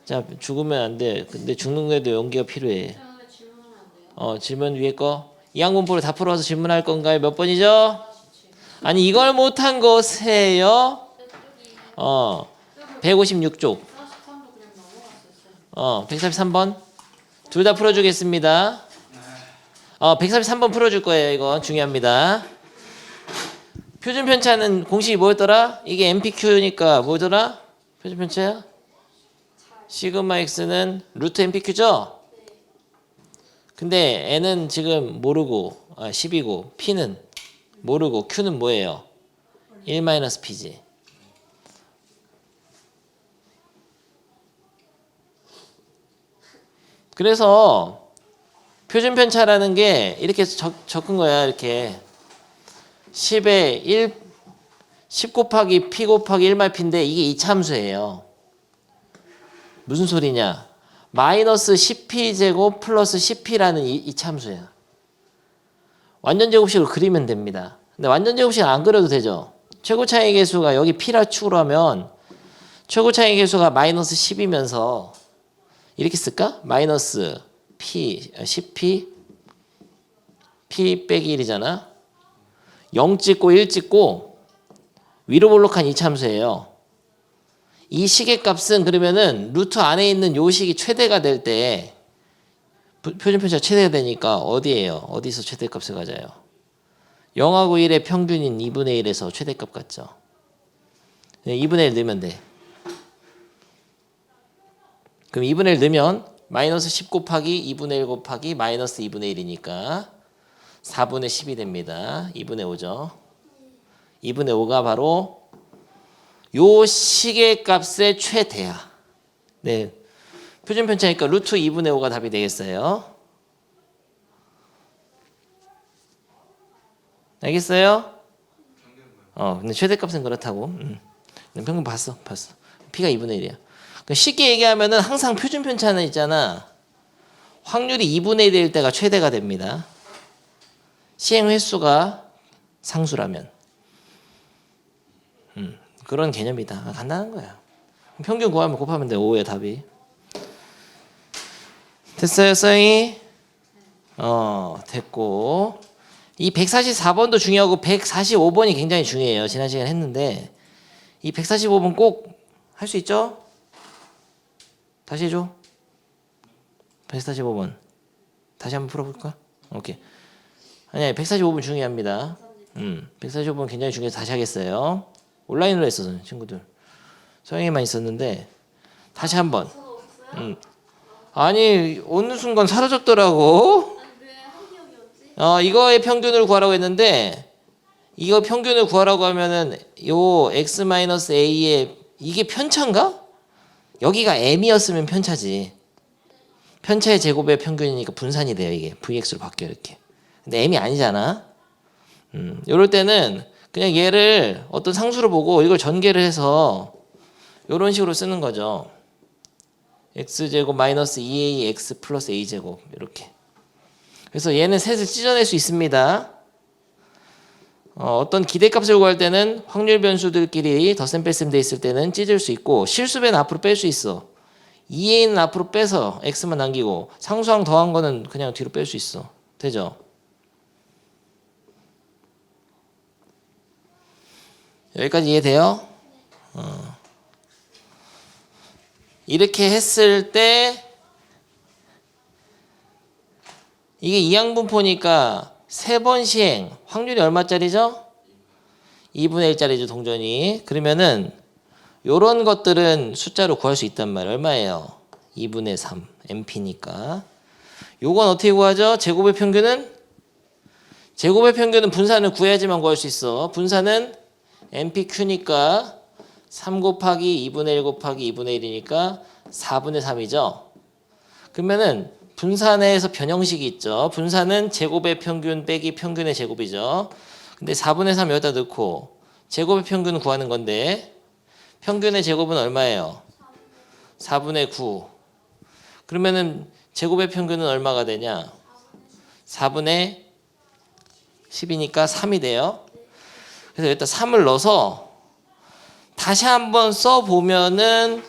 자, 죽으면 안 돼. 근데 죽는 거에도 용기가 필요해. 질문 위에 거. 이항분포를 다 풀어서 질문할 건가요? 몇 번이죠? 아니, 이걸 못한 거세요? 156쪽. 143번. 둘 다 풀어주겠습니다. 143번 풀어줄 거예요. 이거 중요합니다. 표준 편차는 공식이 뭐였더라? 이게 MPQ니까 뭐더라? 표준 편차야? 시그마 X는 루트 MPQ죠? 근데 N은 지금 모르고 10이고 P는 모르고 Q는 뭐예요? 1-P지. 그래서 표준 편차라는 게 이렇게 적은 거야. 이렇게 10에 10 곱하기 P 곱하기 1-P인데 이게 이차함수예요. 무슨 소리냐? 마이너스 10P제곱 플러스 10P라는 이차함수야. 완전제곱식을 그리면 됩니다. 근데 완전제곱식을 안 그려도 되죠. 최고차이 계수가 여기 P라 축으로 하면 최고차이 계수가 마이너스 10이면서 이렇게 쓸까? 마이너스 P, 10P P 빼기 1이잖아. 0 찍고 1 찍고 위로 볼록한 이차함수예요. 이 식의 값은 그러면은 루트 안에 있는 요 식이 최대가 될 때 표준 편차가 최대가 되니까 어디예요? 어디서 최대값을 가져요? 0하고 1의 평균인 2분의 1에서 최대값 같죠? 2분의 1 넣으면 돼. 그럼 2분의 1 넣으면 마이너스 10 곱하기 2분의 1 곱하기 마이너스 2분의 1이니까 4분의 10이 됩니다. 2분의 5죠. 2분의 5가 바로 요 식의 값의 최대야. 네. 표준 편차니까 루트 2분의 5가 답이 되겠어요. 알겠어요? 근데 최대값은 그렇다고. 평균 봤어. P가 2분의 1이야. 쉽게 얘기하면은 항상 표준 편차는 있잖아. 확률이 2분의 1일 때가 최대가 됩니다. 시행 횟수가 상수라면. 그런 개념이다. 간단한 거야. 평균 구하면 곱하면 돼. 5의 답이. 됐어요, 써잉이? 됐고. 이 144번도 중요하고 145번이 굉장히 중요해요. 지난 시간에 했는데 이 145번 꼭 할 수 있죠? 다시 해줘. 145번. 다시 한번 풀어볼까? 오케이. 아니야, 145번 중요합니다. 145번 굉장히 중요해서 다시 하겠어요. 온라인으로 했어서 친구들. 서영이만 있었는데 다시 한번. 아니 어느 순간 사라졌더라고. 이거의 평균을 구하라고 했는데 이거 평균을 구하라고 하면은 요 x-a의 이게 편차인가? 여기가 m이었으면 편차지. 편차의 제곱의 평균이니까 분산이 돼요. 이게 vx로 바뀌어 이렇게. 근데 m이 아니잖아. 이럴 때는 그냥 얘를 어떤 상수로 보고 이걸 전개를 해서 이런 식으로 쓰는 거죠. x제곱 마이너스 2ax 플러스 a제곱 이렇게. 그래서 얘는 셋을 찢어낼 수 있습니다. 어떤 기대값을 구할 때는 확률 변수들끼리 덧셈 뺄셈 돼 있을 때는 찢을 수 있고 실수배는 앞으로 뺄 수 있어. 2a는 앞으로 빼서 x만 남기고 상수항 더한 거는 그냥 뒤로 뺄 수 있어. 되죠? 여기까지 이해돼요? 이렇게 했을 때 이게 이항분포니까 3번 시행 확률이 얼마짜리죠? 2분의 1짜리죠 동전이. 그러면은 요런 것들은 숫자로 구할 수 있단 말이에요. 얼마예요? 2분의 3 MP니까. 요건 어떻게 구하죠? 제곱의 평균은? 제곱의 평균은 분산을 구해야지만 구할 수 있어. 분산은 MPQ니까 3 곱하기 2분의 1 곱하기 2분의 1이니까 4분의 3이죠. 그러면은 분산에서 변형식이 있죠. 분산은 제곱의 평균 빼기 평균의 제곱이죠. 근데 4분의 3 여기다 넣고 제곱의 평균 구하는 건데 평균의 제곱은 얼마예요? 4분의 9. 그러면은 제곱의 평균은 얼마가 되냐? 4분의 10이니까 3이 돼요. 그래서 여기다 3을 넣어서 다시 한번 써보면은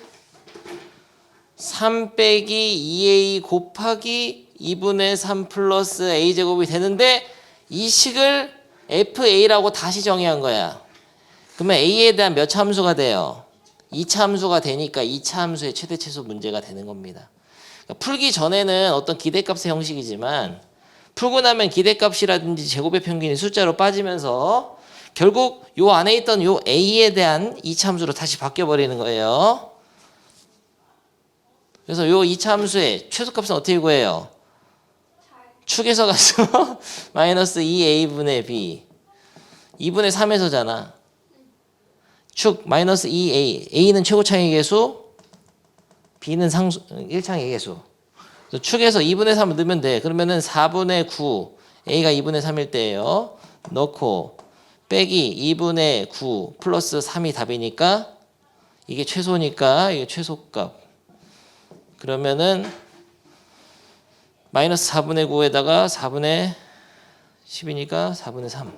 3 빼기 2a 곱하기 2분의 3 플러스 a제곱이 되는데 이 식을 fa라고 다시 정의한 거야. 그러면 a에 대한 몇 차 함수가 돼요? 2차 함수가 되니까 2차 함수의 최대 최소 문제가 되는 겁니다. 그러니까 풀기 전에는 어떤 기대값의 형식이지만 풀고 나면 기대값이라든지 제곱의 평균이 숫자로 빠지면서 결국 요 안에 있던 요 a에 대한 2차 함수로 다시 바뀌어버리는 거예요. 그래서 요 2차 함수의 최소값은 어떻게 구해요? 축에서 가서 마이너스 2a분의 b 2분의 3에서잖아. 축 마이너스 2a a는 최고차의 계수 b는 상수 1차의 계수. 그래서 축에서 2분의 3을 넣으면 돼. 그러면은 4분의 9 a가 2분의 3일 때예요. 넣고 빼기 2분의 9 플러스 3이 답이니까 이게 최소니까 이게 최소값. 그러면은 마이너스 4분의 9에다가 4분의 10이니까 4분의 3.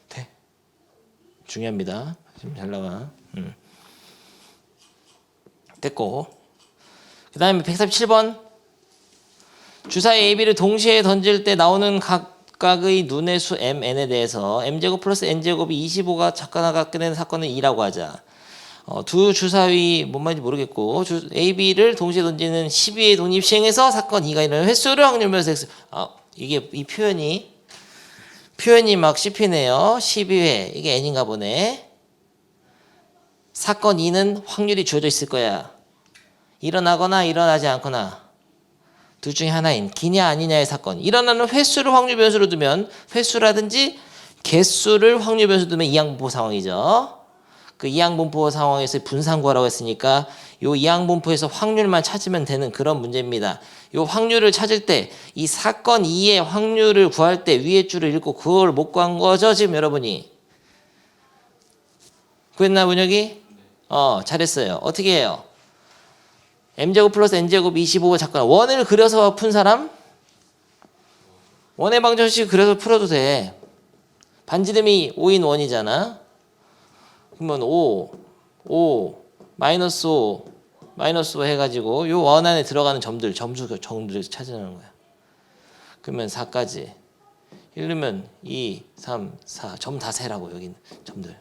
돼. 중요합니다. 지금 잘 나와. 됐고. 그 다음에 137번. 주사위 AB를 동시에 던질 때 나오는 각각의 눈의 수 mn에 대해서 m제곱 플러스 n제곱이 25가 작가나가 되는 사건은 2라고 하자. 두 주사위 뭔 말인지 모르겠고 AB를 동시에 던지는 12의 독립 시행에서 사건 2가 일어나는 횟수를 확률면서 X. 이게 이 표현이 막 씹히네요. 12회 이게 n인가 보네. 사건 2는 확률이 주어져 있을 거야. 일어나거나 일어나지 않거나 둘 중에 하나인 기냐 아니냐의 사건. 일어나는 횟수를 확률 변수로 두면 횟수라든지 개수를 확률 변수로 두면 이항분포 상황이죠. 그 이항분포 상황에서 분산구하라고 했으니까 요 이항분포에서 확률만 찾으면 되는 그런 문제입니다. 요 확률을 찾을 때 이 사건 2의 확률을 구할 때 위에 줄을 읽고 그걸 못 구한 거죠 지금 여러분이. 구했나 문혁이? 잘했어요. 어떻게 해요? m제곱 플러스 n제곱 25가 작거나 원을 그려서 푼 사람? 원의 방정식 그려서 풀어도 돼. 반지름이 5인 원이잖아. 그러면 5, 마이너스 5 해가지고 요 원 안에 들어가는 점들 찾으라는 거야. 그러면 4까지. 이러면 2, 3, 4 점 다 세라고 여기는 점들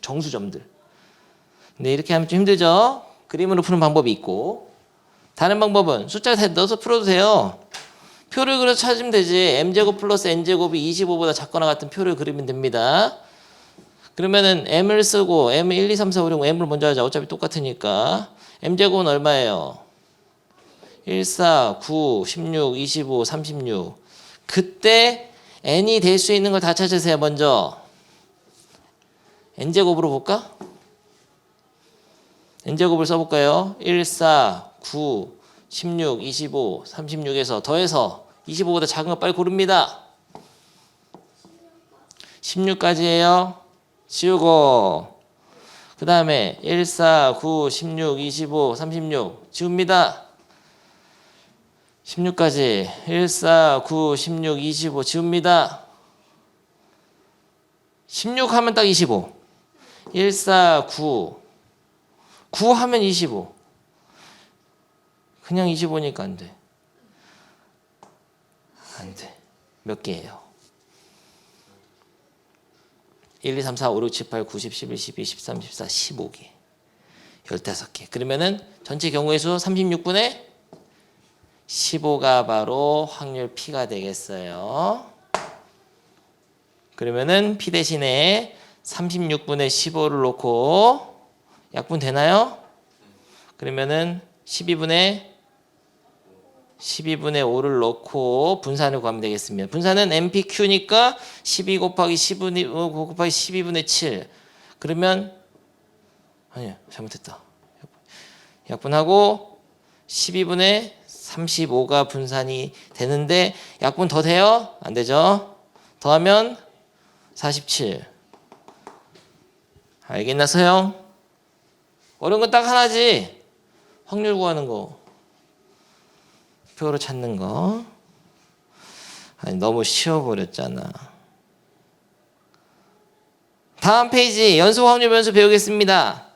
정수 점들. 근데 이렇게 하면 좀 힘들죠. 그림으로 푸는 방법이 있고 다른 방법은 숫자 넣어서 풀어도 돼요. 표를 그려서 찾으면 되지. m제곱 플러스 n제곱이 25보다 작거나 같은 표를 그리면 됩니다. 그러면은 m을 쓰고 m 1, 2, 3, 4, 5, 6 m을 먼저 하자. 어차피 똑같으니까. m제곱은 얼마예요? 1, 4, 9, 16, 25, 36. 그때 n이 될 수 있는 걸 다 찾으세요. 먼저 n제곱으로 볼까? n제곱을 써볼까요? 1, 4, 9, 16, 25, 36에서 더해서 25보다 작은 거 빨리 고릅니다. 16까지예요. 지우고 그 다음에 1, 4, 9, 16, 25, 36 지웁니다. 16까지 1, 4, 9, 16, 25 지웁니다. 16 하면 딱 25. 1, 4, 9 하면 25. 그냥 25니까 안 돼. 안 돼. 몇 개예요? 1, 2, 3, 4, 5, 6, 7, 8, 9, 10, 11, 12, 13, 14, 15개. 15개. 그러면은 전체 경우의 수 36분의 15가 바로 확률 P가 되겠어요. 그러면은 P 대신에 36분의 15를 놓고 약분 되나요? 그러면은 12분의 5를 넣고 분산을 구하면 되겠습니다. 분산은 MPQ니까 12 곱하기 12분의 7. 그러면 아니야 잘못했다. 약분하고 12분의 35가 분산이 되는데 약분 더 돼요? 안 되죠? 더하면 47. 알겠나 서영? 어려운 건 딱 하나지. 확률 구하는 거. 표로 찾는 거. 아니 너무 쉬워버렸잖아. 다음 페이지 연속 확률 변수 배우겠습니다.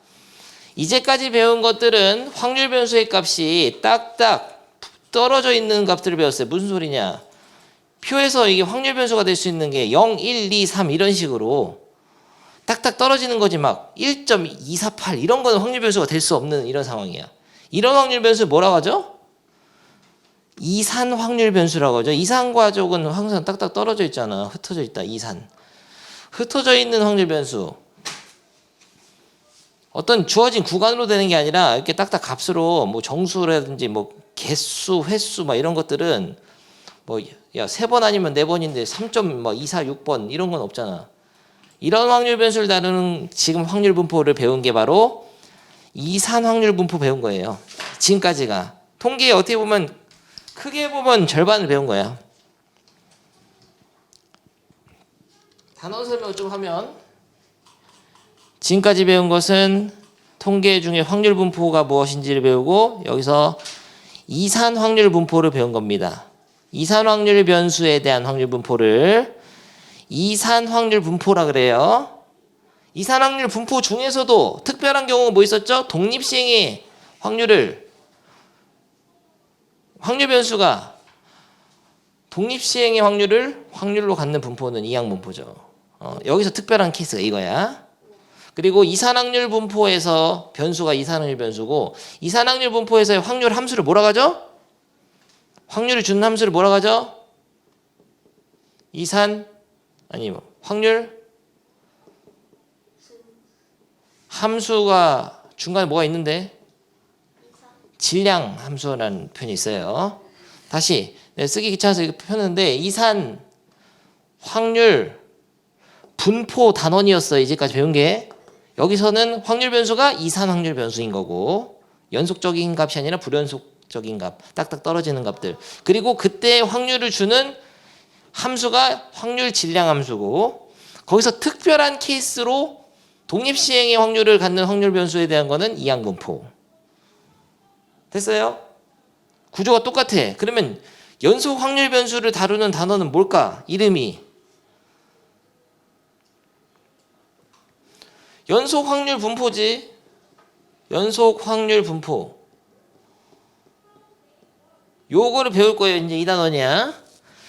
이제까지 배운 것들은 확률 변수의 값이 딱딱 떨어져 있는 값들을 배웠어요. 무슨 소리냐? 표에서 이게 확률 변수가 될 수 있는 게 0, 1, 2, 3 이런 식으로 딱딱 떨어지는 거지 막 1.248 이런 거는 확률 변수가 될 수 없는 이런 상황이야. 이런 확률 변수 뭐라고 하죠? 이산 확률 변수라고 하죠. 이산 과족은 항상 딱딱 떨어져 있잖아. 흩어져 있다. 이산. 흩어져 있는 확률 변수. 어떤 주어진 구간으로 되는 게 아니라 이렇게 딱딱 값으로 뭐 정수라든지 뭐 개수, 횟수 막 이런 것들은 뭐 야 3번 아니면 4번인데 3.24, 6번 이런 건 없잖아. 이런 확률 변수를 다루는 지금 확률 분포를 배운 게 바로 이산 확률 분포 배운 거예요. 지금까지가 통계에 어떻게 보면 크게 보면 절반을 배운 거야. 단어 설명 좀 하면 지금까지 배운 것은 통계 중에 확률 분포가 무엇인지를 배우고 여기서 이산 확률 분포를 배운 겁니다. 이산 확률 변수에 대한 확률 분포를 이산 확률 분포라 그래요. 이산 확률 분포 중에서도 특별한 경우가 뭐 있었죠? 독립시행의 확률 변수가 독립시행의 확률을 확률로 갖는 분포는 이항 분포죠. 여기서 특별한 케이스가 이거야. 그리고 이산확률 분포에서 변수가 이산확률 변수고 이산확률 분포에서의 확률 함수를 뭐라고 하죠? 확률을 주는 함수를 뭐라고 하죠? 확률 함수가 중간에 뭐가 있는데 질량 함수라는 표현이 있어요. 다시 쓰기 귀찮아서 이렇게 폈는데 이산 확률 분포 단원이었어요. 이제까지 배운 게. 여기서는 확률 변수가 이산 확률 변수인 거고 연속적인 값이 아니라 불연속적인 값, 딱딱 떨어지는 값들. 그리고 그때 확률을 주는 함수가 확률 질량 함수고 거기서 특별한 케이스로 독립시행의 확률을 갖는 확률 변수에 대한 거는 이항 분포. 됐어요? 구조가 똑같아. 그러면 연속 확률 변수를 다루는 단어는 뭘까? 이름이 연속 확률 분포지. 연속 확률 분포. 요거를 배울 거예요. 이제 이 단원이야.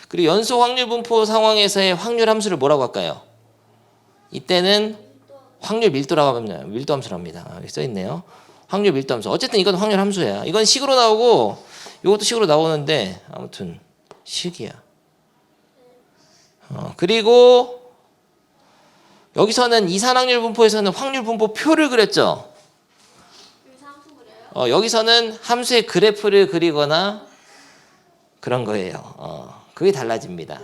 그리고 연속 확률 분포 상황에서의 확률 함수를 뭐라고 할까요? 이때는 확률 밀도라고 합니다. 밀도 함수랍니다. 여기 써 있네요. 확률 밀도 함수. 어쨌든 이건 확률 함수야. 이건 식으로 나오고 이것도 식으로 나오는데 아무튼 식이야. 그리고 여기서는 이산 확률 분포에서는 확률 분포 표를 그렸죠. 여기서는 함수의 그래프를 그리거나 그런 거예요. 그게 달라집니다.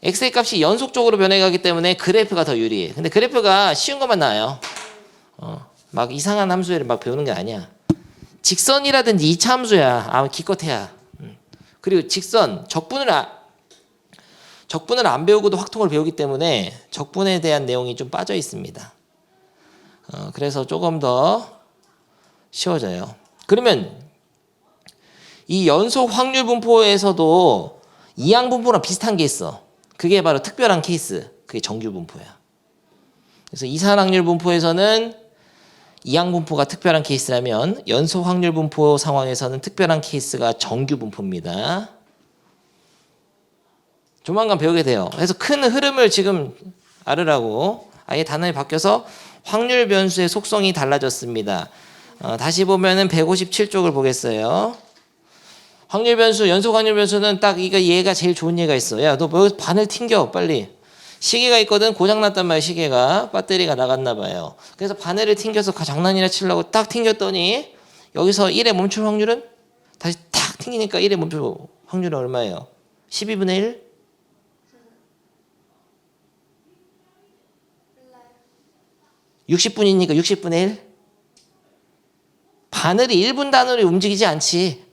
x의 값이 연속적으로 변해가기 때문에 그래프가 더 유리해. 근데 그래프가 쉬운 것만 나와요. 막 이상한 함수를 막 배우는 게 아니야. 직선이라든지 2차 함수야. 기껏해야. 그리고 직선, 적분을 안 배우고도 확통을 배우기 때문에 적분에 대한 내용이 좀 빠져 있습니다. 그래서 조금 더 쉬워져요. 그러면 이 연속 확률 분포에서도 이항 분포랑 비슷한 게 있어. 그게 바로 특별한 케이스. 그게 정규 분포야. 그래서 이산 확률 분포에서는 이항 분포가 특별한 케이스라면 연속 확률 분포 상황에서는 특별한 케이스가 정규 분포입니다. 조만간 배우게 돼요. 그래서 큰 흐름을 지금 알으라고 아예 단어이 바뀌어서 확률 변수의 속성이 달라졌습니다. 다시 보면은 157쪽을 보겠어요. 확률 변수, 연속 확률 변수는 딱 얘가 제일 좋은 예가 있어. 야, 너 뭐 바늘 튕겨 빨리. 시계가 있거든. 고장났단 말이야. 시계가 배터리가 나갔나 봐요. 그래서 바늘을 튕겨서 장난이나 치려고 딱 튕겼더니 여기서 1의 멈출 확률은 다시 탁 튕기니까 1의 멈출 확률은 얼마예요? 12분의 1? 몰라요. 60분이니까 60분의 1? 바늘이 1분 단위로 움직이지 않지.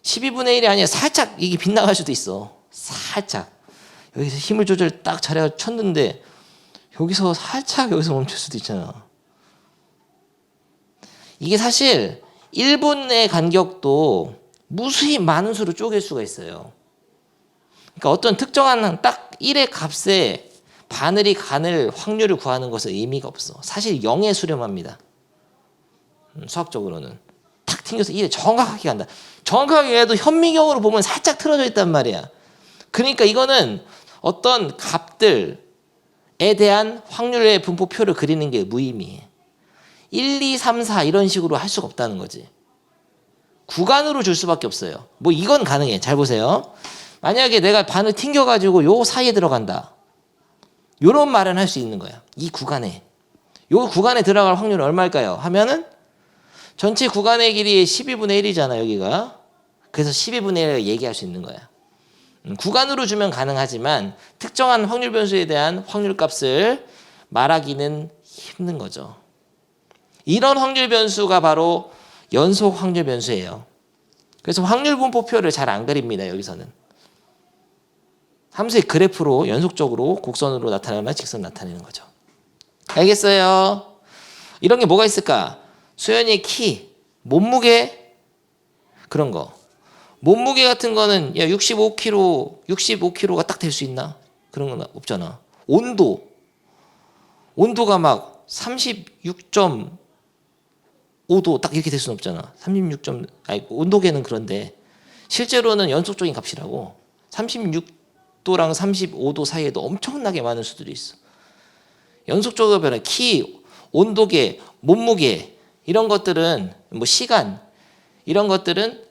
12분의 1이 아니라 살짝 이게 빗나갈 수도 있어. 살짝. 여기서 힘을 조절 딱 잘해서 쳤는데 여기서 살짝 여기서 멈출 수도 있잖아. 이게 사실 1분의 간격도 무수히 많은 수로 쪼갤 수가 있어요. 그러니까 어떤 특정한 딱 1의 값에 바늘이 간을 확률을 구하는 것은 의미가 없어. 사실 0에 수렴합니다. 수학적으로는 탁 튕겨서 1에 정확하게 간다. 정확하게 해도 현미경으로 보면 살짝 틀어져 있단 말이야. 그러니까 이거는 어떤 값들에 대한 확률의 분포표를 그리는 게 무의미해. 1, 2, 3, 4 이런 식으로 할 수가 없다는 거지. 구간으로 줄 수밖에 없어요. 뭐 이건 가능해. 잘 보세요. 만약에 내가 바늘 튕겨가지고 요 사이에 들어간다. 요런 말은 할 수 있는 거야. 이 구간에. 요 구간에 들어갈 확률은 얼마일까요? 하면은 전체 구간의 길이 12분의 1이잖아 여기가. 그래서 12분의 1을 얘기할 수 있는 거야. 구간으로 주면 가능하지만 특정한 확률 변수에 대한 확률 값을 말하기는 힘든 거죠. 이런 확률 변수가 바로 연속 확률 변수예요. 그래서 확률 분포표를 잘 안 그립니다. 여기서는. 함수의 그래프로 연속적으로 곡선으로 나타나거나 직선 나타내는 거죠. 알겠어요? 이런 게 뭐가 있을까? 수연이의 키, 몸무게 그런 거. 몸무게 같은 거는 야 65kg가 딱 될 수 있나? 그런 건 없잖아. 온도가 막 36.5도 딱 이렇게 될 수는 없잖아. 온도계는 그런데 실제로는 연속적인 값이라고. 36도랑 35도 사이에도 엄청나게 많은 수들이 있어. 연속적으로 변해. 키, 온도계, 몸무게 이런 것들은 뭐 시간 이런 것들은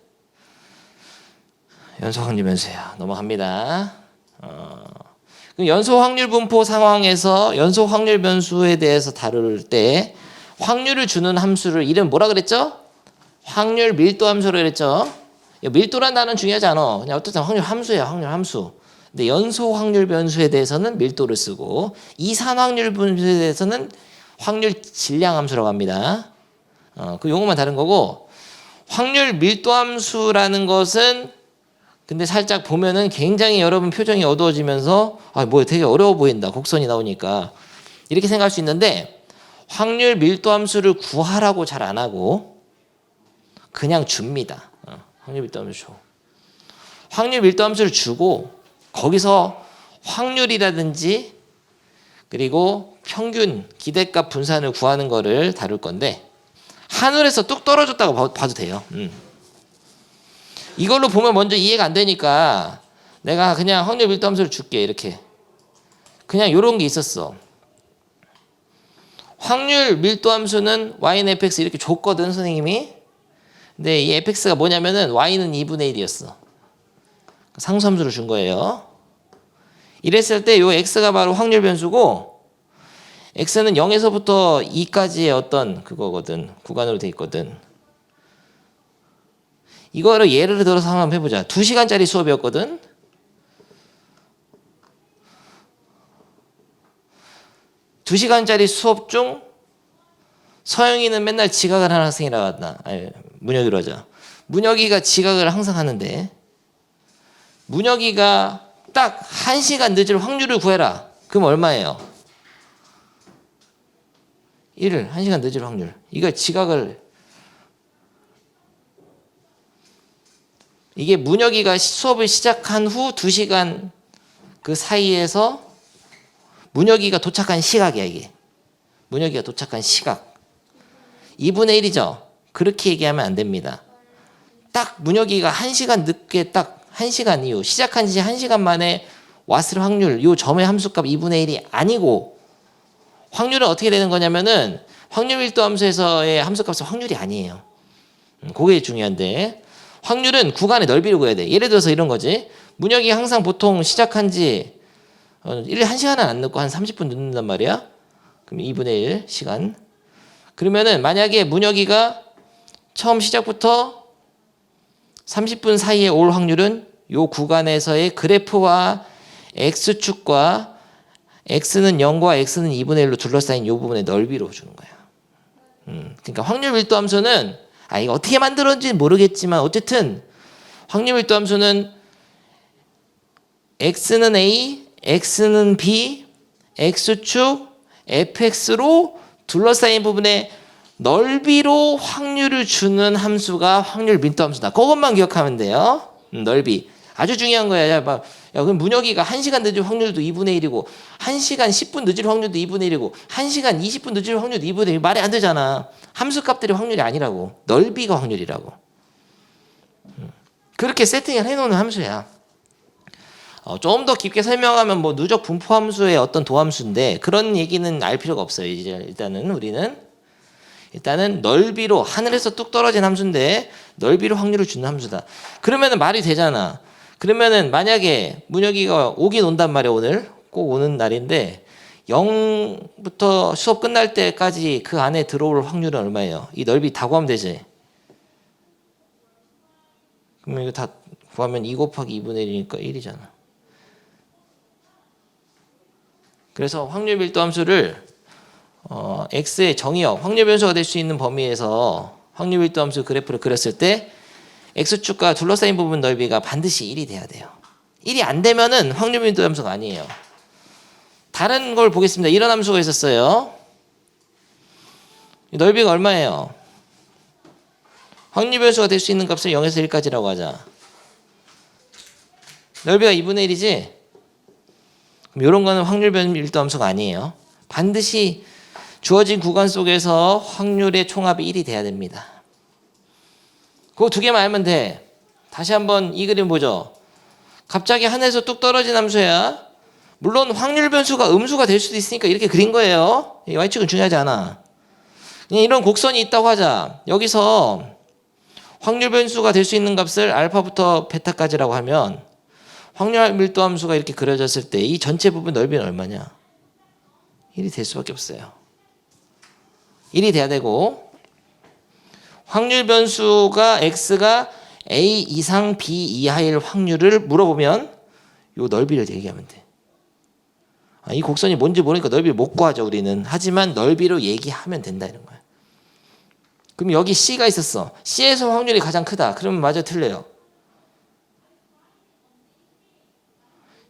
연속 확률 변수야. 넘어갑니다. 그럼 연속 확률 분포 상황에서 연속 확률 변수에 대해서 다룰 때 확률을 주는 함수를 이름 뭐라 그랬죠? 확률 밀도 함수로 그랬죠. 밀도란 단어는 중요하지 않아. 그냥 어쨌든 확률 함수야. 확률 함수. 근데 연속 확률 변수에 대해서는 밀도를 쓰고 이산 확률 변수에 대해서는 확률 질량 함수라고 합니다. 그 용어만 다른 거고 확률 밀도 함수라는 것은 근데 살짝 보면은 굉장히 여러분 표정이 어두워지면서 뭐 되게 어려워 보인다. 곡선이 나오니까 이렇게 생각할 수 있는데 확률 밀도 함수를 구하라고 잘 안 하고 그냥 줍니다. 확률 밀도 함수 줘. 확률 밀도 함수를 주고 거기서 확률이라든지 그리고 평균 기대값 분산을 구하는 거를 다룰 건데 하늘에서 뚝 떨어졌다고 봐도 돼요. 이걸로 보면 먼저 이해가 안 되니까 내가 그냥 확률 밀도 함수를 줄게. 이렇게 그냥 이런 게 있었어. 확률 밀도 함수는 y는 fx 이렇게 줬거든 선생님이. 근데 이 fx가 뭐냐면은 y는 2분의 1이었어. 상수함수를 준 거예요. 이랬을 때 요 x가 바로 확률 변수고 x는 0에서부터 2까지의 어떤 그거거든. 구간으로 돼 있거든. 이거를 예를 들어서 한번 해보자. 2시간짜리 수업이었거든. 2시간짜리 수업 중 서영이는 맨날 지각을 하는 학생이라고 한다. 아니, 문혁이로 하자. 문혁이가 지각을 항상 하는데 문혁이가 딱 1시간 늦을 확률을 구해라. 그럼 얼마예요? 1시간 늦을 확률. 이거 이게 문혁이가 수업을 시작한 후 2시간 그 사이에서 문혁이가 도착한 시각이야 이게. 문혁이가 도착한 시각. 2분의 1이죠. 그렇게 얘기하면 안 됩니다. 딱 문혁이가 1시간 늦게 딱 1시간 이후 시작한 지 1시간 만에 왔을 확률 요 점의 함수값 2분의 1이 아니고 확률은 어떻게 되는 거냐면은 확률 밀도 함수에서의 함수값은 확률이 아니에요. 그게 중요한데 확률은 구간의 넓이를 구해야 돼. 예를 들어서 이런 거지. 문혁이 항상 보통 시작한 지 1시간은 안 늦고 한 30분 늦는단 말이야. 그럼 2분의 1 시간. 그러면은 만약에 문혁이가 처음 시작부터 30분 사이에 올 확률은 요 구간에서의 그래프와 x축과 x는 0과 x는 2분의 1로 둘러싸인 요 부분의 넓이로 주는 거야. 그러니까 확률 밀도 함수는 이거 어떻게 만들었는지 모르겠지만 어쨌든 확률 밀도 함수는 x는 a, x는 b, x축, fx로 둘러싸인 부분의 넓이로 확률을 주는 함수가 확률 밀도 함수다. 그것만 기억하면 돼요. 넓이. 아주 중요한 거야. 야, 그럼 문혁이가 1시간 늦을 확률도 2분의 1이고 1시간 10분 늦을 확률도 2분의 1이고 1시간 20분 늦을 확률도 2분의 1. 말이 안 되잖아. 함수값들이 확률이 아니라고. 넓이가 확률이라고. 그렇게 세팅을 해놓는 함수야. 좀 더 깊게 설명하면 뭐 누적 분포 함수의 어떤 도함수인데 그런 얘기는 알 필요가 없어요. 이제 일단은 넓이로 하늘에서 뚝 떨어진 함수인데 넓이로 확률을 주는 함수다. 그러면은 말이 되잖아. 그러면은 만약에 문혁이가 오긴 온단 말이야. 오늘 꼭 오는 날인데 0부터 수업 끝날 때까지 그 안에 들어올 확률은 얼마예요? 이 넓이 다 구하면 되지. 그러면 이거 다 구하면 2 곱하기 2분의 1이니까 1이잖아. 그래서 확률 밀도 함수를 x의 정의역, 확률 변수가 될 수 있는 범위에서 확률 밀도 함수 그래프를 그렸을 때 x축과 둘러싸인 부분 넓이가 반드시 1이 돼야 돼요. 1이 안 되면은 확률 밀도 함수가 아니에요. 다른 걸 보겠습니다. 이런 함수가 있었어요. 넓이가 얼마예요? 확률 변수가 될 수 있는 값을 0에서 1까지라고 하자. 넓이가 2분의 1이지? 그럼 이런 거는 확률 밀도 함수가 아니에요. 반드시 주어진 구간 속에서 확률의 총합이 1이 돼야 됩니다. 그거 두 개만 알면 돼. 다시 한번 이 그림 보죠. 갑자기 하늘에서 뚝 떨어진 함수야. 물론 확률 변수가 음수가 될 수도 있으니까 이렇게 그린 거예요. 이 y축은 중요하지 않아. 그냥 이런 곡선이 있다고 하자. 여기서 확률 변수가 될 수 있는 값을 알파부터 베타까지라고 하면 확률 밀도 함수가 이렇게 그려졌을 때 이 전체 부분 넓이는 얼마냐? 1이 될 수밖에 없어요. 1이 돼야 되고 확률 변수가 x가 a 이상 b 이하일 확률을 물어보면 요 넓이를 얘기하면 돼. 이 곡선이 뭔지 모르니까 넓이를 못 구하죠 우리는. 하지만 넓이로 얘기하면 된다 이런 거야. 그럼 여기 c가 있었어. c에서 확률이 가장 크다. 그러면 맞아 틀려요?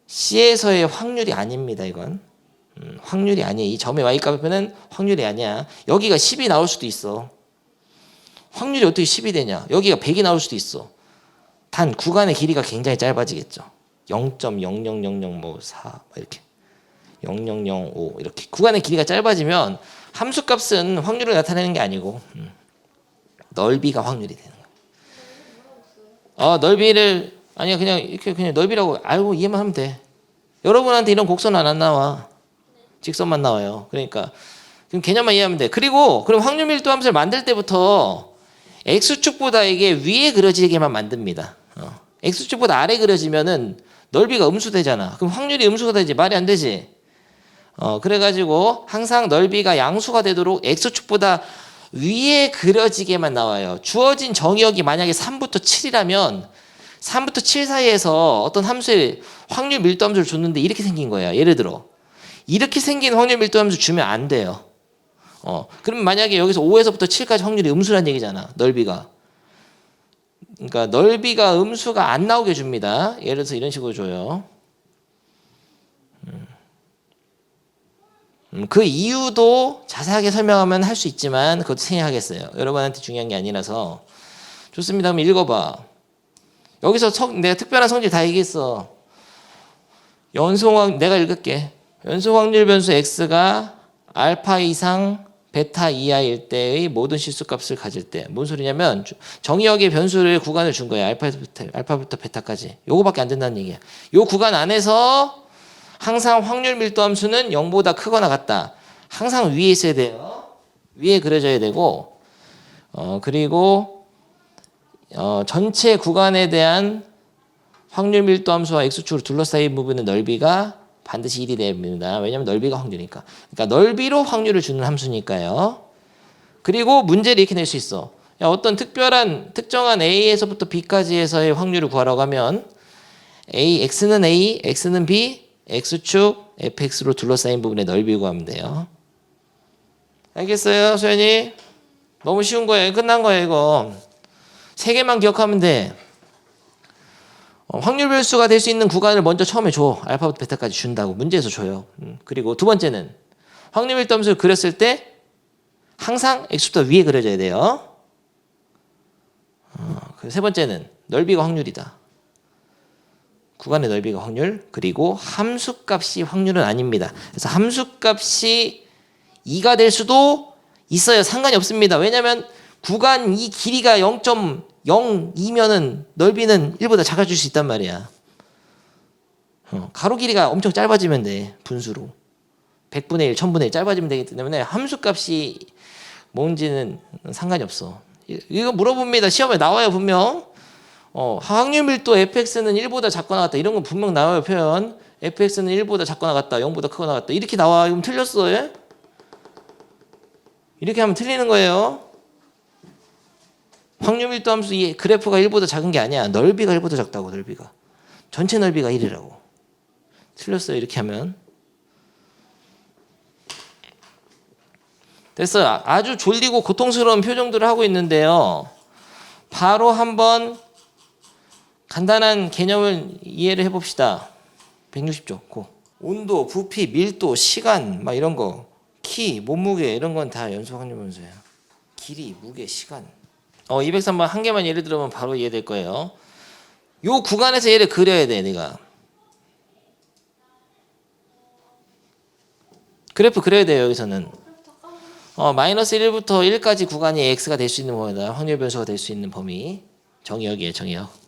c에서의 확률이 아닙니다 이건. 확률이 아니에요. 이 점의 y값은 확률이 아니야. 여기가 10이 나올 수도 있어. 확률이 어떻게 10이 되냐? 여기가 100이 나올 수도 있어. 단 구간의 길이가 굉장히 짧아지겠죠. 0.0000 뭐 4 이렇게 0005 이렇게 구간의 길이가 짧아지면 함수값은 확률을 나타내는 게 아니고 넓이가 확률이 되는 거야. 넓이를 아니야 그냥 이렇게 그냥 넓이라고 알고 이해만 하면 돼. 여러분한테 이런 곡선은 안 나와. 직선만 나와요. 그러니까 그럼 개념만 이해하면 돼. 그럼 확률 밀도 함수를 만들 때부터 x축보다 이게 위에 그려지게만 만듭니다. x축보다 아래 그려지면은 넓이가 음수되잖아. 그럼 확률이 음수가 되지. 말이 안 되지. 그래가지고 항상 넓이가 양수가 되도록 x축보다 위에 그려지게만 나와요. 주어진 정의역이 만약에 3부터 7이라면 3부터 7 사이에서 어떤 함수의 확률 밀도 함수를 줬는데 이렇게 생긴 거야. 예를 들어 이렇게 생긴 확률 밀도 함수 주면 안 돼요. 그러면 만약에 여기서 5에서부터 7까지 확률이 음수란 얘기잖아. 넓이가. 그러니까 넓이가 음수가 안 나오게 줍니다. 예를 들어서 이런 식으로 줘요. 그 이유도 자세하게 설명하면 할 수 있지만 그것도 생략하겠어요. 여러분한테 중요한 게 아니라서. 좋습니다. 그럼 읽어봐. 여기서 내가 특별한 성질 다 얘기했어. 내가 읽을게. 연속 확률 변수 x가 알파 이상 베타 이하일 때의 모든 실수값을 가질 때. 뭔 소리냐면 정의역의 변수를 구간을 준 거야. 알파부터 베타까지. 요거밖에 안 된다는 얘기야. 요 구간 안에서 항상 확률 밀도 함수는 0보다 크거나 같다. 항상 위에 있어야 돼요. 위에 그려져야 되고 그리고 전체 구간에 대한 확률 밀도 함수와 x축으로 둘러싸인 부분의 넓이가 반드시 1이 됩니다. 왜냐하면 넓이가 확률이니까. 그러니까 넓이로 확률을 주는 함수니까요. 그리고 문제를 이렇게 낼 수 있어. 어떤 특정한 A에서부터 B까지에서의 확률을 구하라고 하면 X는 A, X는 B, X축, fx로 둘러싸인 부분의 넓이 구하면 돼요. 알겠어요, 소연이? 너무 쉬운 거예요. 끝난 거예요, 이거. 3개만 기억하면 돼. 확률 변수가 될 수 있는 구간을 먼저 처음에 줘. 알파부터 베타까지 준다고 문제에서 줘요. 그리고 두 번째는 확률 밀도 함수를 그렸을 때 항상 x보다 위에 그려져야 돼요. 세 번째는 넓이가 확률이다. 구간의 넓이가 확률, 그리고 함수값이 확률은 아닙니다. 그래서 함수값이 2가 될 수도 있어요. 상관이 없습니다. 왜냐하면 구간 이 길이가 0.02면은 넓이는 1보다 작아질 수 있단 말이야. 가로 길이가 엄청 짧아지면 돼. 분수로 100분의 1, 1000분의 1 짧아지면 되기 때문에 함수값이 뭔지는 상관이 없어. 이거 물어봅니다. 시험에 나와요 분명. 확률 밀도 fx는 1보다 작거나 같다. 이런 건 분명 나와요. 표현 fx는 1보다 작거나 같다. 0보다 크거나 같다. 이렇게 나와. 이건 틀렸어. 예? 이렇게 하면 틀리는 거예요. 확률 밀도 함수 이 그래프가 1보다 작은 게 아니야. 넓이가 1보다 작다고. 넓이가 전체 넓이가 1이라고. 틀렸어요. 이렇게 하면. 됐어요. 아주 졸리고 고통스러운 표정들을 하고 있는데요. 바로 한번 간단한 개념을 이해를 해봅시다. 160쪽 고. 온도, 부피, 밀도, 시간 막 이런 거, 키, 몸무게 이런 건 다 연소 확률 분수예요. 길이, 무게, 시간. 203번 한 개만 예를 들으면 바로 이해될 거예요. 요 구간에서 얘를 그려야 돼. 내가 그래프 그려야 돼요. 여기서는 마이너스 1부터 1까지 구간이 x가 될 수 있는 범위다. 확률 변수가 될 수 있는 범위. 정의역이에요. 정의역.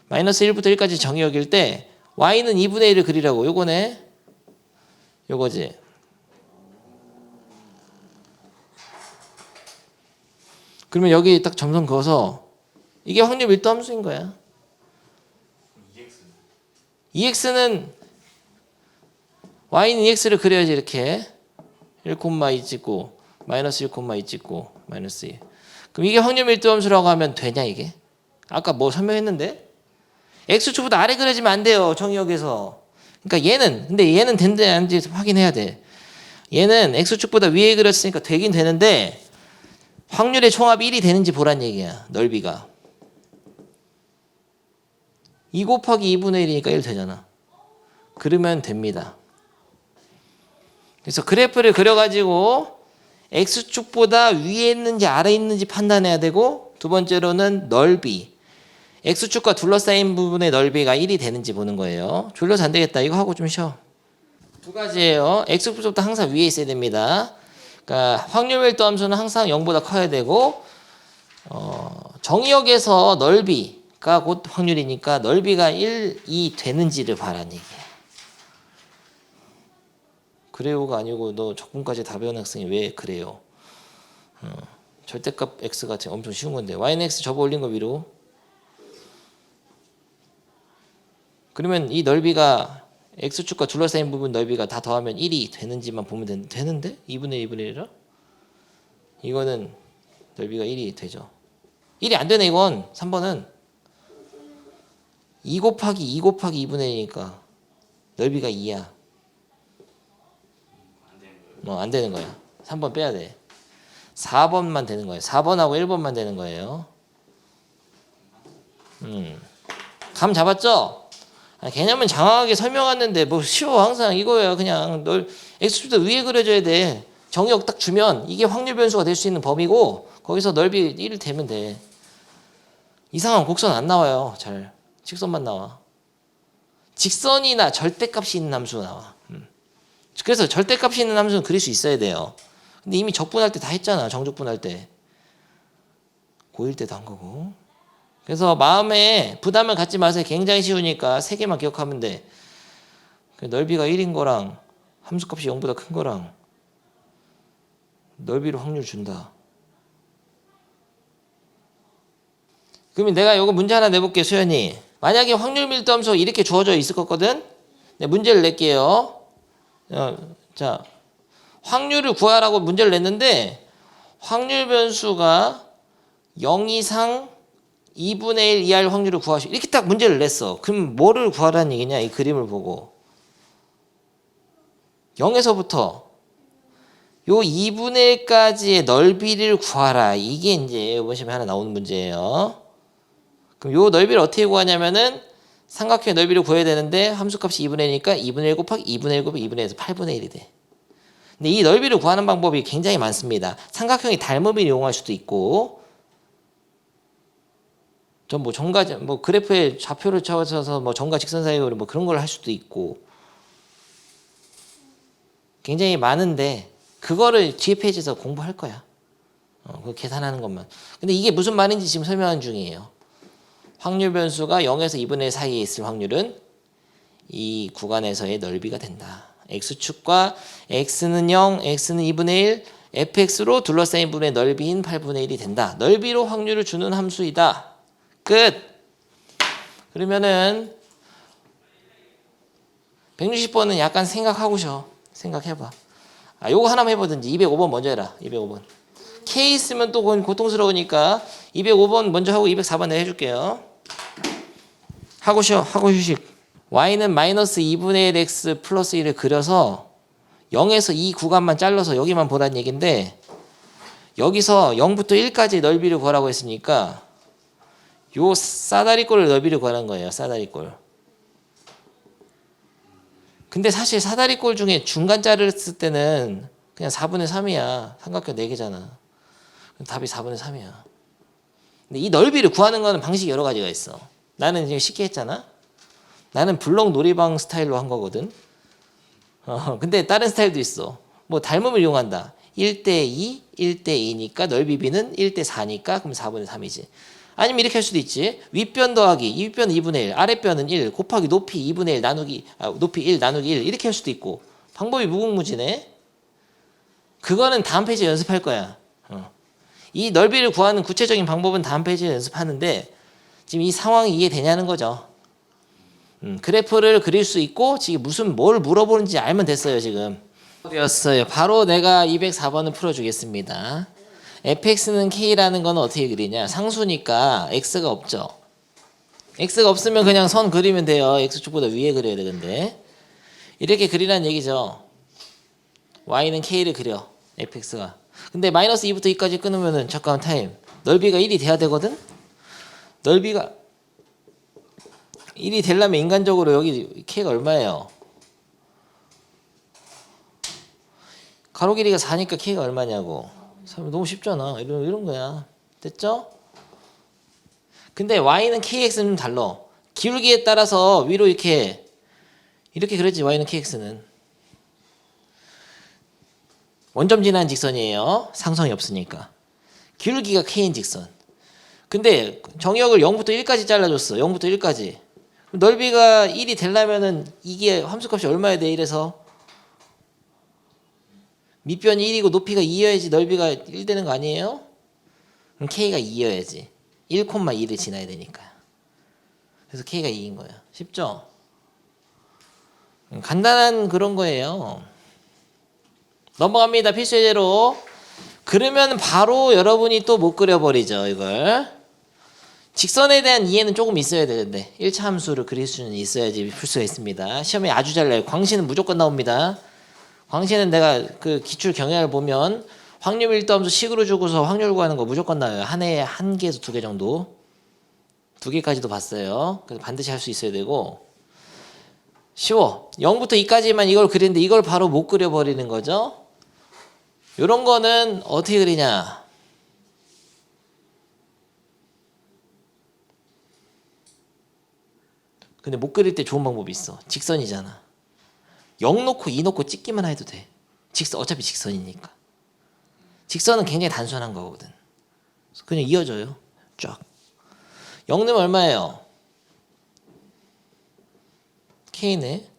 마이너스 1부터 1까지 정의역일 때 y는 2분의 1을 그리라고. 요거네. 요거지. 그러면 여기 딱 점선 그어서 이게 확률 밀도 함수인 거야. EX는 y는 EX를 그려야지. 이렇게 1,2 찍고 마이너스 1,2 찍고 마이너스 2. 그럼 이게 확률 밀도 함수라고 하면 되냐 이게? 아까 뭐 설명했는데? X축보다 아래 그려지면 안 돼요. 정의역에서. 그러니까 근데 얘는 된지 안 되는지 확인해야 돼. 얘는 X축보다 위에 그렸으니까 되긴 되는데 확률의 총합이 1이 되는지 보란 얘기야. 넓이가 2 곱하기 2분의 1이니까 1 되잖아. 그러면 됩니다. 그래서 그래프를 그려가지고 X축보다 위에 있는지 아래에 있는지 판단해야 되고, 두 번째로는 넓이, X축과 둘러싸인 부분의 넓이가 1이 되는지 보는 거예요. 졸려서 안 되겠다. 이거 하고 좀 쉬어. 두 가지예요. X축보다 항상 위에 있어야 됩니다. 그러니까 확률 밀도 함수는 항상 0보다 커야 되고, 정의역에서 넓이가 곧 확률이니까 넓이가 1, 2 되는지를 봐라는 얘기예요. 그래요가 아니고 너 적분까지 다 배운 학생이 왜 그래요? 절대값 x가 엄청 쉬운 건데 y는 x 접어 올린 거 위로. 그러면 이 넓이가 x축과 둘러싸인 부분 넓이가 다 더하면 1이 되는지만 보면 되는데? 2분의 2분의 1이라? 이거는 넓이가 1이 되죠. 1이 안 되네 이건. 3번은 2 곱하기 2 곱하기 2분의 1이니까 넓이가 2야. 안 되는 거야. 3번 빼야 돼. 4번만 되는 거예요. 4번하고 1번만 되는 거예요. 감 잡았죠? 개념은 장황하게 설명했는데 뭐 쉬워. 항상 이거예요. 그냥 널 X축보다 위에 그려줘야 돼. 정의역 딱 주면 이게 확률 변수가 될 수 있는 범위고 거기서 넓이 1 되면 돼. 이상한 곡선 안 나와요. 잘 직선만 나와. 직선이나 절대값이 있는 함수 나와. 그래서 절대값이 있는 함수는 그릴 수 있어야 돼요. 근데 이미 적분할 때 다 했잖아. 정적분할 때. 고1 때도 한 거고. 그래서 마음에 부담을 갖지 마세요. 굉장히 쉬우니까 3개만 기억하면 돼. 넓이가 1인 거랑 함수값이 0보다 큰 거랑 넓이로 확률 준다. 그러면 내가 이거 문제 하나 내볼게. 수연이. 만약에 확률 밀도 함수 이렇게 주어져 있을 거거든. 내가 문제를 낼게요. 자, 확률을 구하라고 문제를 냈는데 확률 변수가 0 이상 2분의 1 이하일 확률을 구하시오. 이렇게 딱 문제를 냈어. 그럼 뭐를 구하라는 얘기냐? 이 그림을 보고 0에서부터 요 2분의 1까지의 넓이를 구하라. 이게 이제 이번 시험에 하나 나오는 문제예요. 그럼 요 넓이를 어떻게 구하냐면은 삼각형의 넓이를 구해야 되는데 함수값이 2분의 1이니까 2분의 1 곱하기 2분의 1 곱하기 2분의 1에서 8분의 1이 돼. 근데 이 넓이를 구하는 방법이 굉장히 많습니다. 삼각형이 닮음을 이용할 수도 있고 전 뭐 정과 뭐 그래프에 좌표를 쳐서 뭐 정과 직선 사이 거리 뭐 그런 걸 할 수도 있고 굉장히 많은데 그거를 뒤에 페이지에서 공부할 거야. 그 계산하는 것만. 근데 이게 무슨 말인지 지금 설명하는 중이에요. 확률 변수가 0에서 2분의 1 사이에 있을 확률은 이 구간에서의 넓이가 된다. x축과 x는 0, x는 2분의 1, fx로 둘러싸인 분의 넓이인 8분의 1이 된다. 넓이로 확률을 주는 함수이다. 끝. 그러면은 160번은 약간 생각하고 쉬어. 생각해봐. 요거 하나만 해보든지 205번 먼저 해라. 205번. K 있으면 또 고통스러우니까 205번 먼저 하고 204번 내가 해줄게요. 하고 쉬어. 하고 휴식. y는 마이너스 2분의 1 x 플러스 1을 그려서 0에서 2 구간만 잘라서 여기만 보란 얘긴데 여기서 0부터 1까지 넓이를 구하라고 했으니까 요 사다리꼴 넓이를 구하는 거예요. 사다리꼴. 근데 사실 사다리꼴 중에 중간 자르을 때는 그냥 4분의 3이야. 삼각형 4개잖아. 답이 4분의 3이야. 근데 이 넓이를 구하는 거는 방식이 여러 가지가 있어. 나는 지금 쉽게 했잖아. 나는 블록 놀이방 스타일로 한 거거든. 근데 다른 스타일도 있어. 뭐 닮음을 이용한다. 1대2, 1대2니까 넓이 b는 1대4니까 그럼 4분의 3이지. 아니면 이렇게 할 수도 있지. 윗변 더하기 윗변 2분의 1, 아랫변은 1 곱하기 높이 2분의 1 나누기 높이 1 나누기 1 이렇게 할 수도 있고. 방법이 무궁무진해. 그거는 다음 페이지에 연습할 거야. 이 넓이를 구하는 구체적인 방법은 다음 페이지에 연습하는데 지금 이 상황이 이해되냐는 거죠. 그래프를 그릴 수 있고 지금 뭘 물어보는지 알면 됐어요. 지금 되었어요. 바로 내가 204번을 풀어주겠습니다. fx는 k라는 건 어떻게 그리냐. 상수니까 x가 없죠. x가 없으면 그냥 선 그리면 돼요. x축보다 위에 그려야 되는데 이렇게 그리라는 얘기죠. y는 k를 그려. fx가. 근데 마이너스 2부터 2까지 끊으면은 잠깐 타임. 넓이가 1이 돼야 되거든. 넓이가 1이 되려면 인간적으로 여기 k가 얼마예요? 가로 길이가 4니까 k가 얼마냐고. 너무 쉽잖아. 이런 거야. 됐죠? 근데 y는 kx는 좀 달라. 기울기에 따라서 위로 이렇게 그렸지. y는 kx는 원점 지나는 직선이에요. 상성이 없으니까. 기울기가 k인 직선. 근데 정역을 0부터 1까지 잘라줬어. 0부터 1까지. 넓이가 1이 되려면은 이게 함수값이 얼마야 돼? 이래서 밑변이 1이고 높이가 2여야지 넓이가 1 되는 거 아니에요? 그럼 k가 2여야지. 1,2를 지나야 되니까. 그래서 k가 2인 거야. 쉽죠? 간단한 그런 거예요. 넘어갑니다. 필수 예제로. 그러면 바로 여러분이 또 못 그려버리죠. 이걸. 직선에 대한 이해는 조금 있어야 되는데 1차 함수를 그릴 수는 있어야지 풀 수가 있습니다. 시험에 아주 잘 나요. 광시는 무조건 나옵니다. 광시는 내가 그 기출 경향을 보면 확률 밀도함수 식으로 주고서 확률 구하는 거 무조건 나와요. 한 해에 1개에서 2개 정도. 2개까지도 봤어요. 그래서 반드시 할 수 있어야 되고 쉬워. 0부터 2까지만 이걸 그리는데 이걸 바로 못 그려버리는 거죠. 요런 거는 어떻게 그리냐. 근데 못 그릴 때 좋은 방법이 있어. 직선이잖아. 0 놓고 2 놓고 찍기만 해도 돼. 어차피 직선이니까. 직선은 굉장히 단순한 거거든. 그냥 이어져요. 쫙. 0 넣으면 얼마예요? K네.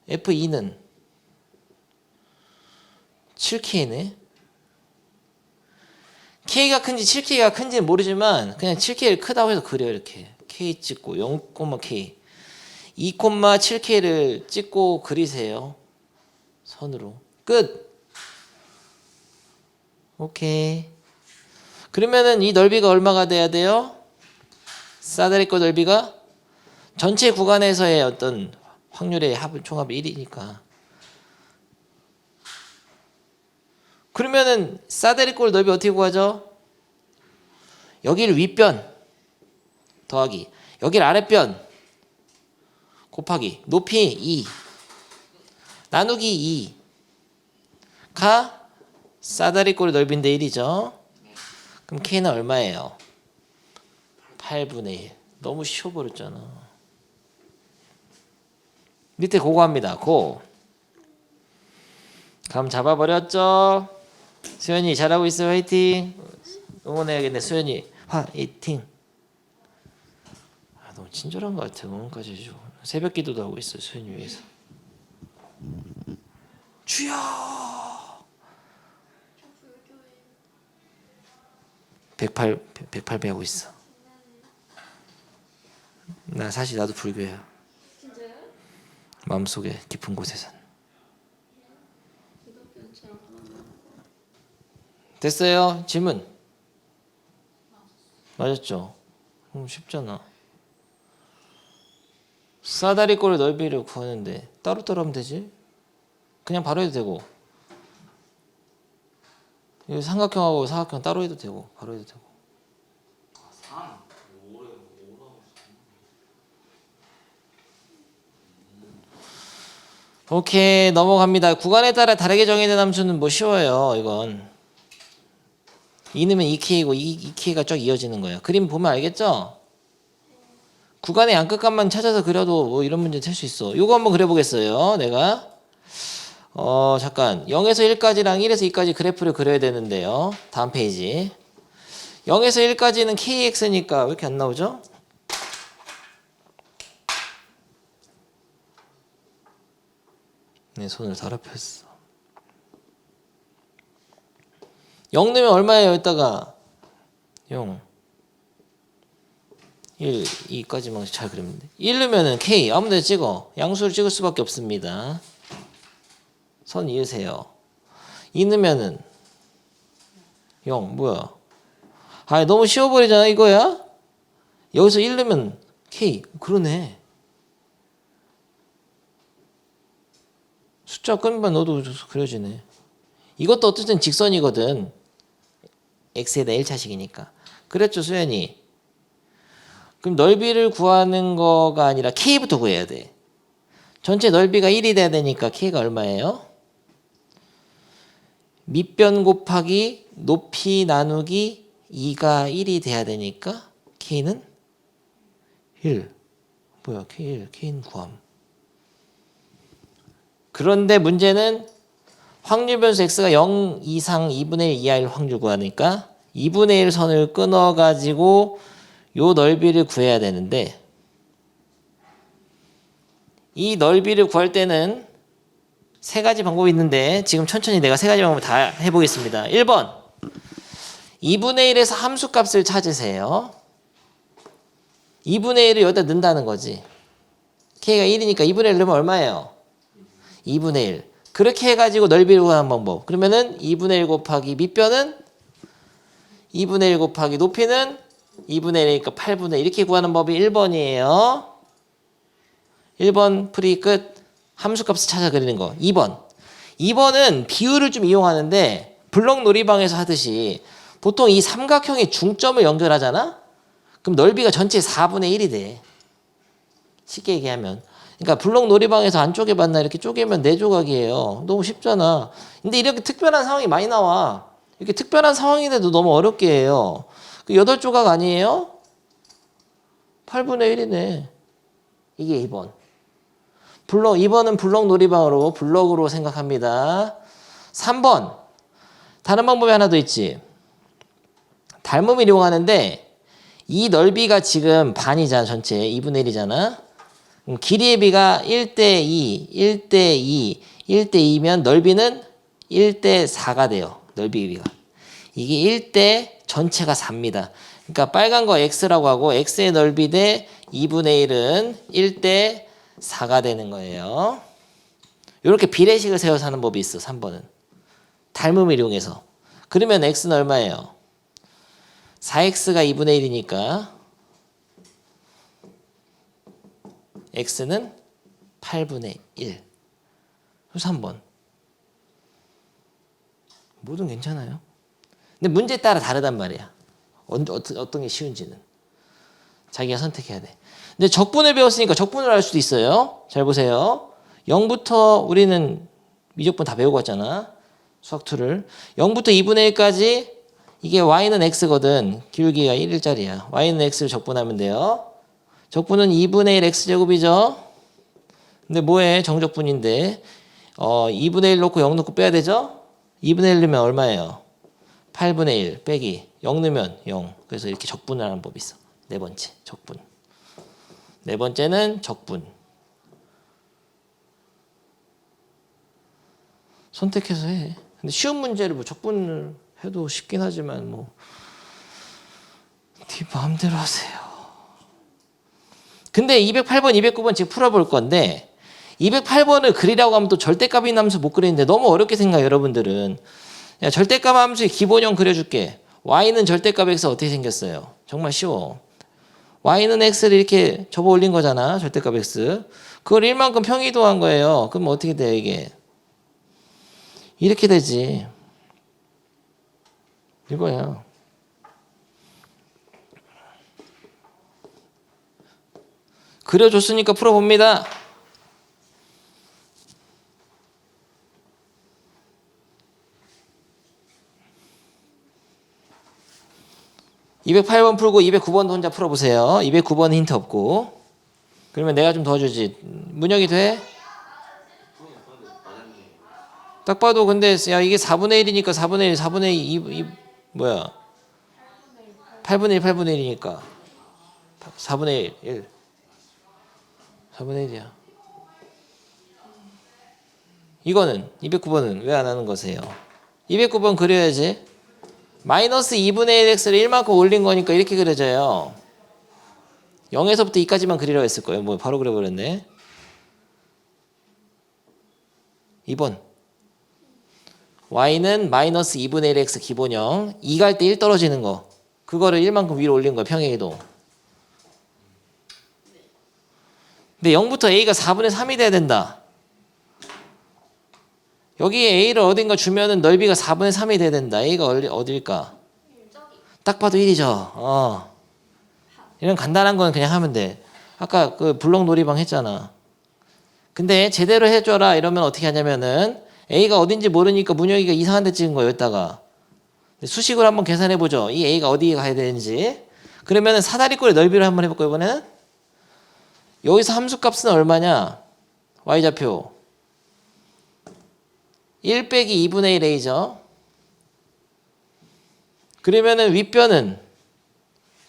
F2는 7K네. K가 큰지 7K가 큰지는 모르지만 그냥 7K를 크다고 해서 그려 이렇게. K 찍고 0,K 2,7K를 찍고 그리세요. 선으로. 끝. 오케이. 그러면은 이 넓이가 얼마가 돼야 돼요? 사다리꼴 넓이가 전체 구간에서의 어떤 확률의 총합이 1이니까. 그러면은 사다리꼴 넓이 어떻게 구하죠? 여기를 윗변 더하기 여기를 아랫변 곱하기 높이 2 나누기 2가 사다리꼴 넓이인데 1이죠. 그럼 K는 얼마예요? 8분의 1. 너무 쉬워버렸잖아. 밑에 그거 합니다. 고. 감 잡아버렸죠? 수연이 잘하고 있어요. 화이팅. 응원해야겠네. 수연이 화이팅. 아, 너무 친절한 것 같아. 응원까지 해줘. 새벽 기도도 하고 있어요. 수연이 위해서. 주여. 108배 하고 있어. 나 사실 나도 불교야. 진짜요? 마음속에 깊은 곳에선. 됐어요. 질문. 맞았죠? 쉽잖아. 사다리꼴의 넓이를 구하는데 따로따로 하면 되지? 그냥 바로 해도 되고, 이 삼각형하고 사각형 따로 해도 되고, 바로 해도 되고. 오케이, 넘어갑니다. 구간에 따라 다르게 정의된 함수는 뭐 쉬워요. 이건 2넣으면 2k이고 2k가 쭉 이어지는 거예요. 그림 보면 알겠죠? 구간의 양끝값만 찾아서 그려도 뭐 이런 문제 될 수 있어. 요거 한번 그려보겠어요. 내가 잠깐 0에서 1까지랑 1에서 2까지 그래프를 그려야 되는데요. 다음 페이지. 0에서 1까지는 kx니까 왜 이렇게 안 나오죠? 내 손을 더럽혔어. 0 넣으면 얼마예요? 여기다가 0 1, 2까지만 잘 그리면 돼. 1 넣으면 k 아무 데나 찍어. 양수를 찍을 수밖에 없습니다. 선 이으세요. 2 넣으면은 0 뭐야? 아, 너무 쉬워버리잖아 이거야. 여기서 1 넣으면 k. 그러네. 숫자 끈만 넣어도 그려지네. 이것도 어쨌든 직선이거든. x에다 1차식이니까. 그랬죠, 수연이? 그럼 넓이를 구하는 거가 아니라 k부터 구해야 돼. 전체 넓이가 1이 돼야 되니까 k가 얼마예요? 밑변 곱하기 높이 나누기 2가 1이 돼야 되니까 k는 1. 뭐야, k1. k는 구함. 그런데 문제는 확률 변수 x가 0 이상 2분의 1 이하일 확률 구하니까 2분의 1 선을 끊어가지고 요 넓이를 구해야 되는데, 이 넓이를 구할 때는 세 가지 방법이 있는데 지금 천천히 내가 세 가지 방법을 다 해보겠습니다. 1번 2분의 1에서 함수값을 찾으세요. 2분의 1을 여기다 넣는다는 거지. k가 1이니까 2분의 1 넣으면 얼마예요? 2분의 1. 그렇게 해가지고 넓이를 구하는 방법. 그러면은 2분의 1 곱하기 밑변은 2분의 1 곱하기 높이는 2분의 1이니까 8분의 1 이렇게 구하는 법이 1번이에요. 1번 풀이 끝. 함수값을 찾아 그리는 거. 2번은 비율을 좀 이용하는데 블록 놀이방에서 하듯이 보통 이 삼각형의 중점을 연결하잖아? 그럼 넓이가 전체 4분의 1이 돼. 쉽게 얘기하면. 그러니까 블록 놀이방에서 안 쪼개봤나? 이렇게 쪼개면 4조각이에요. 너무 쉽잖아. 근데 이렇게 특별한 상황이 많이 나와. 이렇게 특별한 상황인데도 너무 어렵게 해요. 그 8조각 아니에요? 8분의 1이네. 이게 2번. 2번은 블록 놀이방으로, 블록으로 생각합니다. 3번. 다른 방법이 하나 더 있지. 닮음을 이용하는데 이 넓이가 지금 반이잖아. 전체 2분의 1이잖아. 길이의 비가 1대2, 1대2, 1대2면 넓이는 1대4가 돼요. 넓이 비가. 이게 1대 전체가 4입니다. 그러니까 빨간 거 x라고 하고 x의 넓이 대 2분의 1은 1대4가 되는 거예요. 이렇게 비례식을 세워서 하는 법이 있어. 3번은. 닮음을 이용해서. 그러면 x는 얼마예요? 4x가 2분의 1이니까 x는 8분의 1. 3번. 뭐든 괜찮아요. 근데 문제에 따라 다르단 말이야. 어떤 게 쉬운지는. 자기가 선택해야 돼. 근데 적분을 배웠으니까 적분을 할 수도 있어요. 잘 보세요. 0부터 우리는 미적분 다 배우고 왔잖아. 수학 2를. 0부터 2분의 1까지 이게 y는 x거든. 기울기가 1일짜리야. y는 x를 적분하면 돼요. 적분은 2분의 1 x제곱이죠. 근데 뭐해? 정적분인데 2분의 1 놓고 0 놓고 빼야 되죠? 2분의 1 넣으면 얼마예요? 8분의 1 빼기 0 넣으면 0. 그래서 이렇게 적분을 하는 법이 있어. 네 번째 적분. 네 번째는 적분. 선택해서 해. 근데 쉬운 문제를 뭐 적분을 해도 쉽긴 하지만 뭐 네 마음대로 하세요. 근데 208번, 209번 지금 풀어볼 건데 208번을 그리라고 하면 또 절대값 있는 함수 못 그리는데 너무 어렵게 생각해요, 여러분들은. 야, 절대값 함수의 기본형 그려줄게. y는 절대값 x 어떻게 생겼어요? 정말 쉬워. y는 x를 이렇게 접어 올린 거잖아, 절대값 x. 그걸 1만큼 평이동한 거예요. 그럼 어떻게 돼, 이게? 이렇게 되지. 이거야. 그려줬으니까 풀어봅니다. (208번) 풀고 209번도 혼자 풀어보세요. 209번은 힌트 없고. 그러면 내가 좀 도와주지. 문혁이 돼? 딱 봐도 근데 야 이게 4분의 1이니까 4분의 1, 4분의 2, 뭐야? 8분의 1, 8분의 1이니까 4분의 1. 4분의 1이야. 이거는 209번은 왜 안 하는 거세요? 209번 그려야지. 마이너스 2분의 1 x를 1만큼 올린 거니까 이렇게 그려져요. 0에서부터 2까지만 그리라고 했을 거예요. 뭐 바로 그려버렸네. 2번. y는 마이너스 2분의 1 x 기본형 2 갈 때 1 떨어지는 거. 그거를 1만큼 위로 올린 거야. 평행이동. 근데 0부터 a가 4분의 3이 돼야 된다. 여기 a를 어딘가 주면은 넓이가 4분의 3이 돼야 된다. a가 어딜까? 딱 봐도 1이죠. 이런 간단한 건 그냥 하면 돼. 아까 그 블록 놀이방 했잖아. 근데 제대로 해줘라 이러면 어떻게 하냐면은 a가 어딘지 모르니까 문혁이가 이상한 데 찍은 거예요. 여기다가. 수식으로 한번 계산해보죠. 이 a가 어디에 가야 되는지. 그러면은 사다리꼴의 넓이를 한번 해볼까요, 이번에는? 여기서 함수값은 얼마냐? y좌표 1 빼기 2분의 1 a죠. 그러면은 윗변은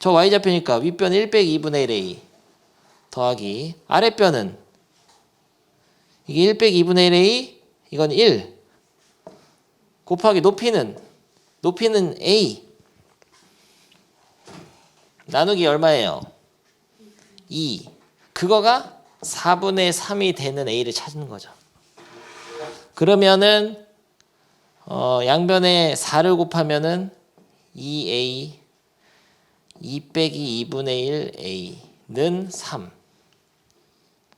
저 y좌표니까 윗변 1 빼기 2분의 1 a 더하기 아랫변은 이게 1 빼기 2분의 1 a 이건 1 곱하기 높이는 a 나누기 얼마예요? 2. 그거가 4분의 3이 되는 a를 찾는 거죠. 그러면은 양변에 4를 곱하면은 2a 2 빼기 2분의 1 a는 3.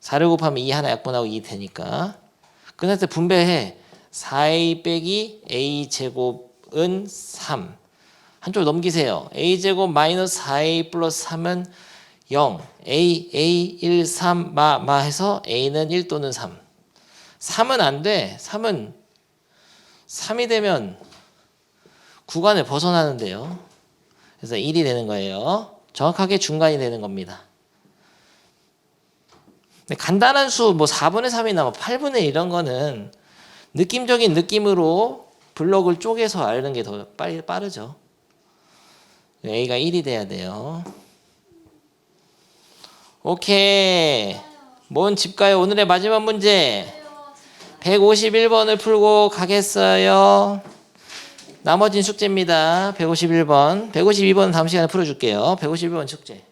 4를 곱하면 2 하나 약분하고 2 되니까. 그 상태 분배해. 4a 빼기 a 제곱은 3. 한쪽 넘기세요. a 제곱 마이너스 4a 플러스 3은 0. a 1 3 마 해서 a는 1 또는 3. 3은 안 돼. 3이 되면 구간을 벗어나는데요. 그래서 1이 되는 거예요. 정확하게 중간이 되는 겁니다. 근데 간단한 수 뭐 4분의 3이나 뭐 8분의 1 이런 거는 느낌적인 느낌으로 블록을 쪼개서 알는 게 더 빠르죠. a가 1이 돼야 돼요. 오케이. 뭔 집 가요? 오늘의 마지막 문제. 151번을 풀고 가겠어요. 나머진 숙제입니다. 151번. 152번은 다음 시간에 풀어줄게요. 151번 숙제.